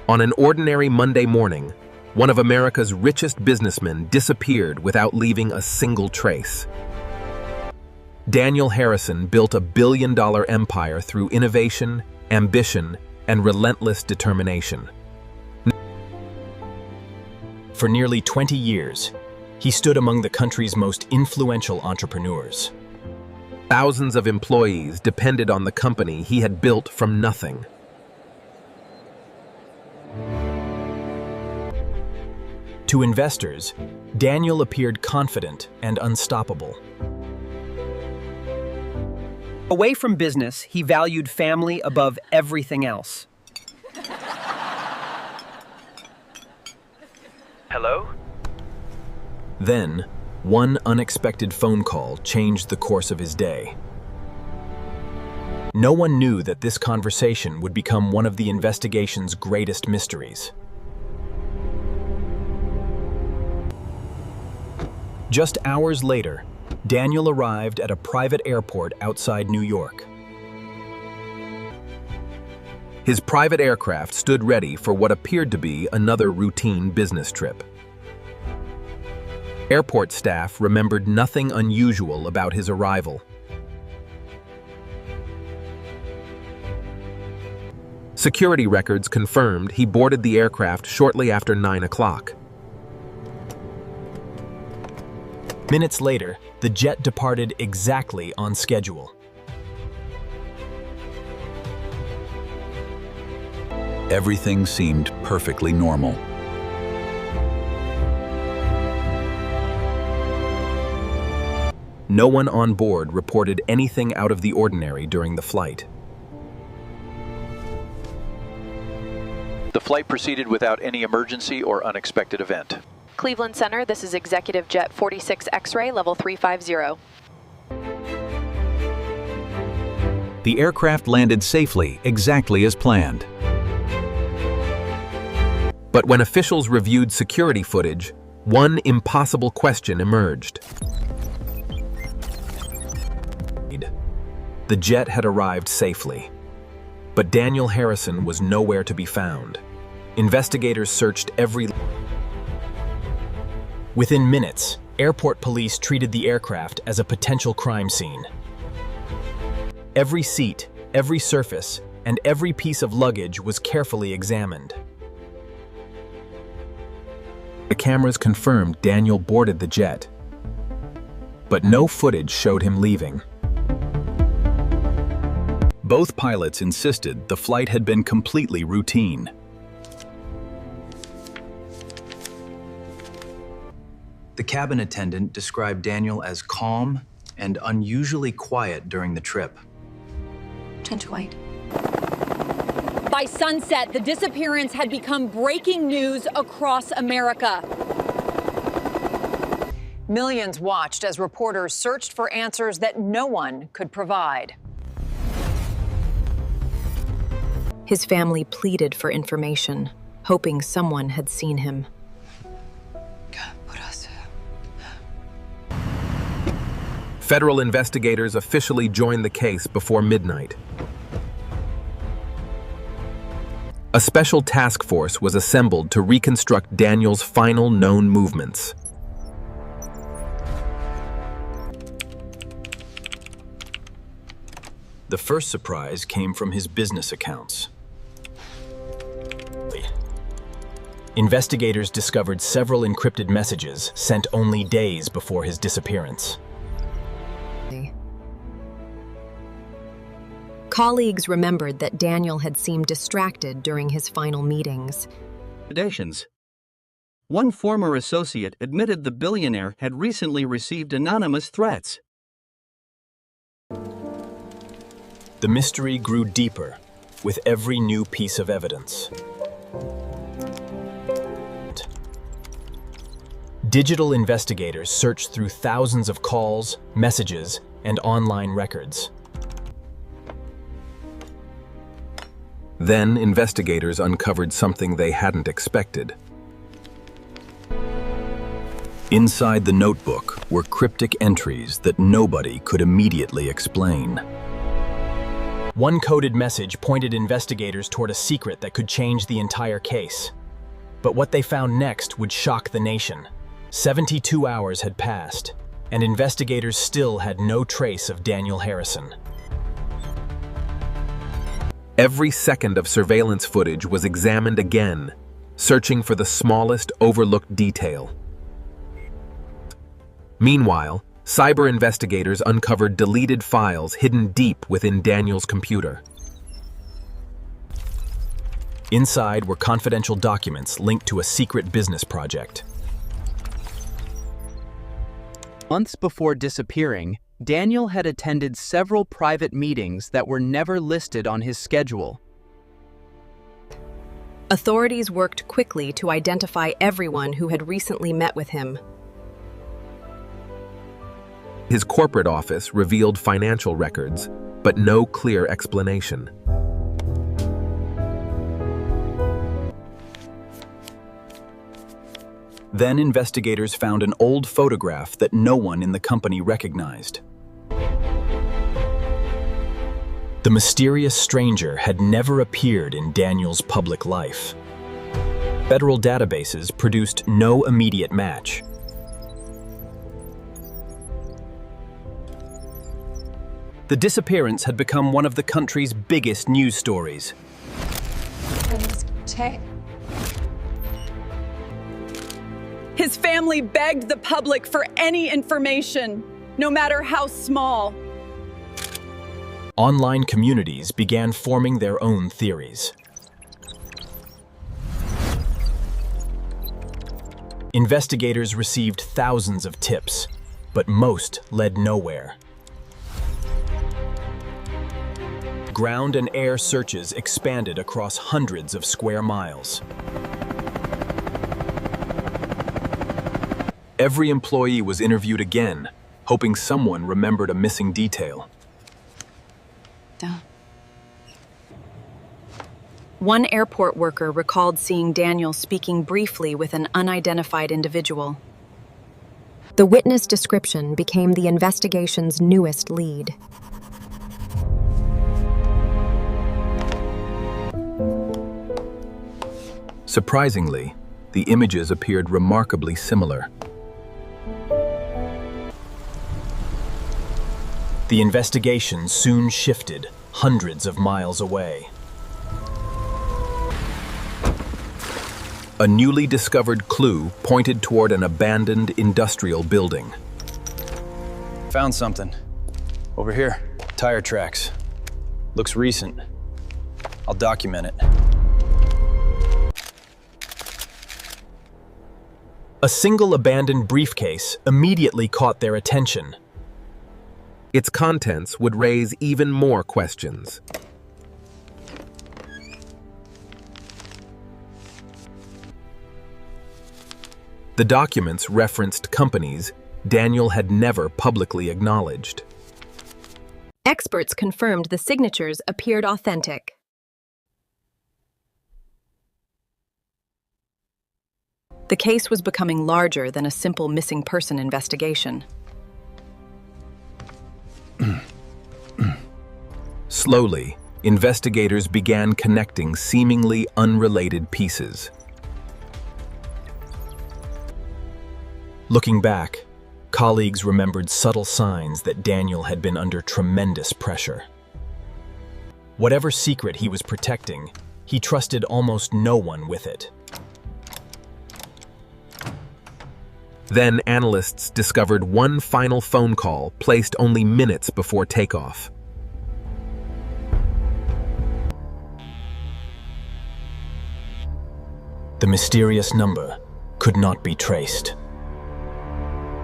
On an ordinary Monday morning, one of America's richest businessmen disappeared without leaving a single trace. Daniel Harrison built a billion-dollar empire through innovation, ambition, and relentless determination. For nearly 20 years, he stood among the country's most influential entrepreneurs. Thousands of employees depended on the company he had built from nothing. To investors, Daniel appeared confident and unstoppable. Away from business, he valued family above everything else. Hello? Then, one unexpected phone call changed the course of his day. No one knew that this conversation would become one of the investigation's greatest mysteries. Just hours later, Daniel arrived at a private airport outside New York. His private aircraft stood ready for what appeared to be another routine business trip. Airport staff remembered nothing unusual about his arrival. Security records confirmed he boarded the aircraft shortly after 9 o'clock. Minutes later, the jet departed exactly on schedule. Everything seemed perfectly normal. No one on board reported anything out of the ordinary during the flight. The flight proceeded without any emergency or unexpected event. Cleveland Center, this is Executive Jet 46 X-ray, level 350. The aircraft landed safely, exactly as planned. But when officials reviewed security footage, one impossible question emerged. The jet had arrived safely, but Daniel Harrison was nowhere to be found. Investigators searched every... Within minutes, airport police treated the aircraft as a potential crime scene. Every seat, every surface, and every piece of luggage was carefully examined. The cameras confirmed Daniel boarded the jet, but no footage showed him leaving. Both pilots insisted the flight had been completely routine. The cabin attendant described Daniel as calm and unusually quiet during the trip. Gentle White. By sunset, the disappearance had become breaking news across America. Millions watched as reporters searched for answers that no one could provide. His family pleaded for information, hoping someone had seen him. Federal investigators officially joined the case before midnight. A special task force was assembled to reconstruct Daniel's final known movements. The first surprise came from his business accounts. Investigators discovered several encrypted messages sent only days before his disappearance. Colleagues remembered that Daniel had seemed distracted during his final meetings. One former associate admitted the billionaire had recently received anonymous threats. The mystery grew deeper with every new piece of evidence. Digital investigators searched through thousands of calls, messages, and online records. Then investigators uncovered something they hadn't expected. Inside the notebook were cryptic entries that nobody could immediately explain. One coded message pointed investigators toward a secret that could change the entire case. But what they found next would shock the nation. 72 hours had passed, and investigators still had no trace of Daniel Harrison. Every second of surveillance footage was examined again, searching for the smallest overlooked detail. Meanwhile, cyber investigators uncovered deleted files hidden deep within Daniel's computer. Inside were confidential documents linked to a secret business project. Months before disappearing, Daniel had attended several private meetings that were never listed on his schedule. Authorities worked quickly to identify everyone who had recently met with him. His corporate office revealed financial records, but no clear explanation. Then investigators found an old photograph that no one in the company recognized. The mysterious stranger had never appeared in Daniel's public life. Federal databases produced no immediate match. The disappearance had become one of the country's biggest news stories. His family begged the public for any information, no matter how small. Online communities began forming their own theories. Investigators received thousands of tips, but most led nowhere. Ground and air searches expanded across hundreds of square miles. Every employee was interviewed again, hoping someone remembered a missing detail. One airport worker recalled seeing Daniel speaking briefly with an unidentified individual. The witness description became the investigation's newest lead. Surprisingly, the images appeared remarkably similar. The investigation soon shifted hundreds of miles away. A newly discovered clue pointed toward an abandoned industrial building. Found something. Over here, tire tracks. Looks recent. I'll document it. A single abandoned briefcase immediately caught their attention. Its contents would raise even more questions. The documents referenced companies Daniel had never publicly acknowledged. Experts confirmed the signatures appeared authentic. The case was becoming larger than a simple missing person investigation. Slowly, investigators began connecting seemingly unrelated pieces. Looking back, colleagues remembered subtle signs that Daniel had been under tremendous pressure. Whatever secret he was protecting, he trusted almost no one with it. Then analysts discovered one final phone call placed only minutes before takeoff. The mysterious number could not be traced.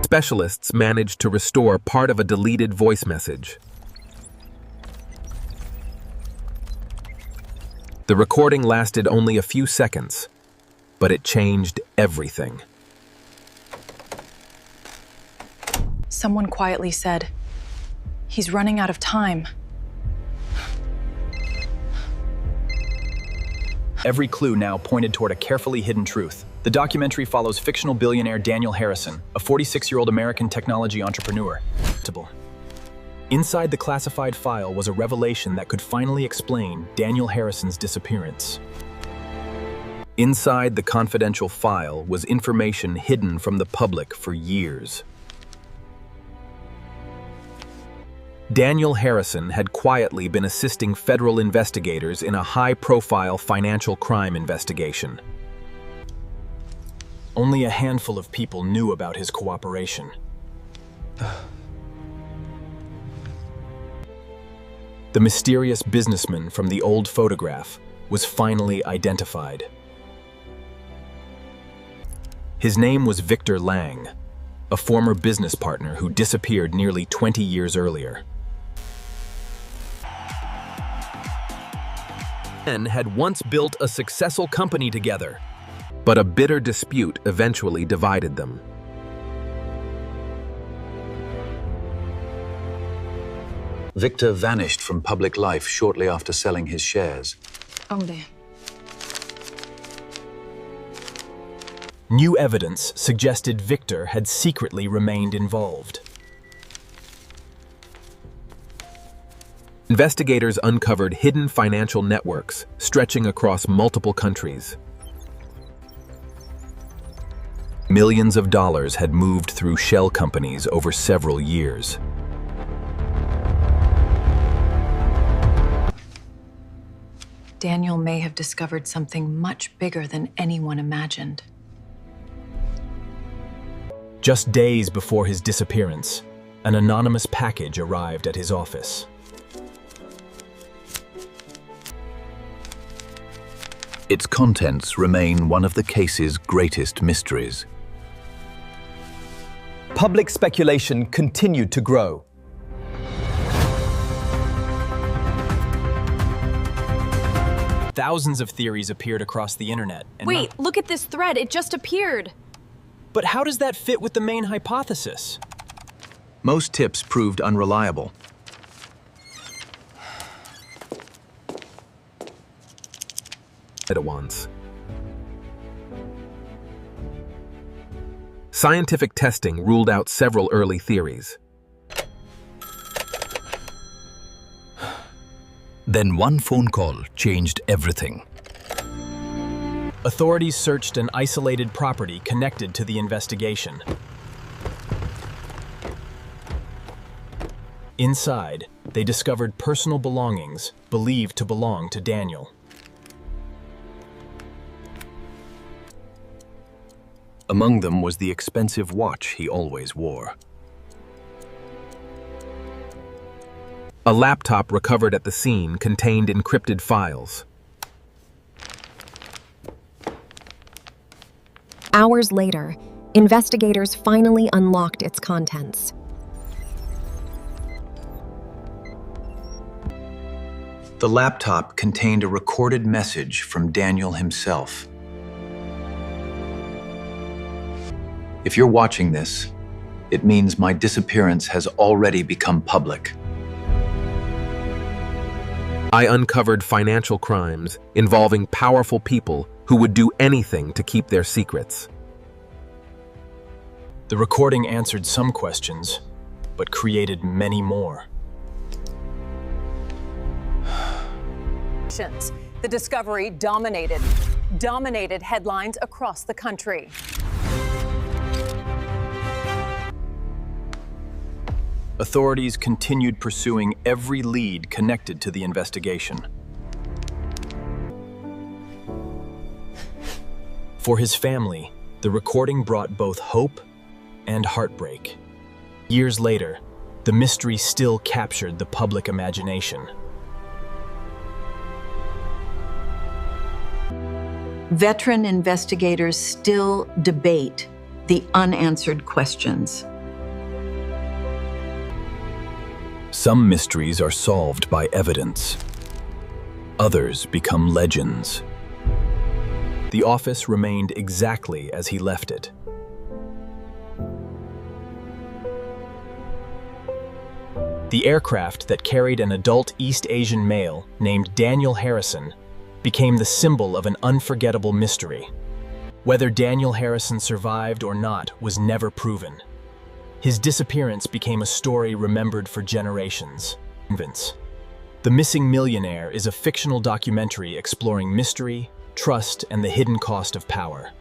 Specialists managed to restore part of a deleted voice message. The recording lasted only a few seconds, but it changed everything. Someone quietly said, "He's running out of time." Every clue now pointed toward a carefully hidden truth. The documentary follows fictional billionaire Daniel Harrison, a 46-year-old American technology entrepreneur. Inside the classified file was a revelation that could finally explain Daniel Harrison's disappearance. Inside the confidential file was information hidden from the public for years. Daniel Harrison had quietly been assisting federal investigators in a high-profile financial crime investigation. Only a handful of people knew about his cooperation. The mysterious businessman from the old photograph was finally identified. His name was Victor Lang, a former business partner who disappeared nearly 20 years earlier. Men had once built a successful company together, but a bitter dispute eventually divided them. Victor vanished from public life shortly after selling his shares. Hombre. New evidence suggested Victor had secretly remained involved. Investigators uncovered hidden financial networks stretching across multiple countries. Millions of dollars had moved through shell companies over several years. Daniel may have discovered something much bigger than anyone imagined. Just days before his disappearance, an anonymous package arrived at his office. Its contents remain one of the case's greatest mysteries. Public speculation continued to grow. Thousands of theories appeared across the internet. Wait, look at this thread. It just appeared. But how does that fit with the main hypothesis? Most tips proved unreliable. At once. Scientific testing ruled out several early theories. Then one phone call changed everything. Authorities searched an isolated property connected to the investigation. Inside, they discovered personal belongings believed to belong to Daniel. Among them was the expensive watch he always wore. A laptop recovered at the scene contained encrypted files. Hours later, investigators finally unlocked its contents. The laptop contained a recorded message from Daniel himself. If you're watching this, it means my disappearance has already become public. I uncovered financial crimes involving powerful people who would do anything to keep their secrets. The recording answered some questions, but created many more. The discovery dominated headlines across the country. Authorities continued pursuing every lead connected to the investigation. For his family, the recording brought both hope and heartbreak. Years later, the mystery still captured the public imagination. Veteran investigators still debate the unanswered questions. Some mysteries are solved by evidence. Others become legends. The office remained exactly as he left it. The aircraft that carried an adult East Asian male named Daniel Harrison became the symbol of an unforgettable mystery. Whether Daniel Harrison survived or not was never proven. His disappearance became a story remembered for generations. The Missing Millionaire is a fictional documentary exploring mystery, trust, and the hidden cost of power.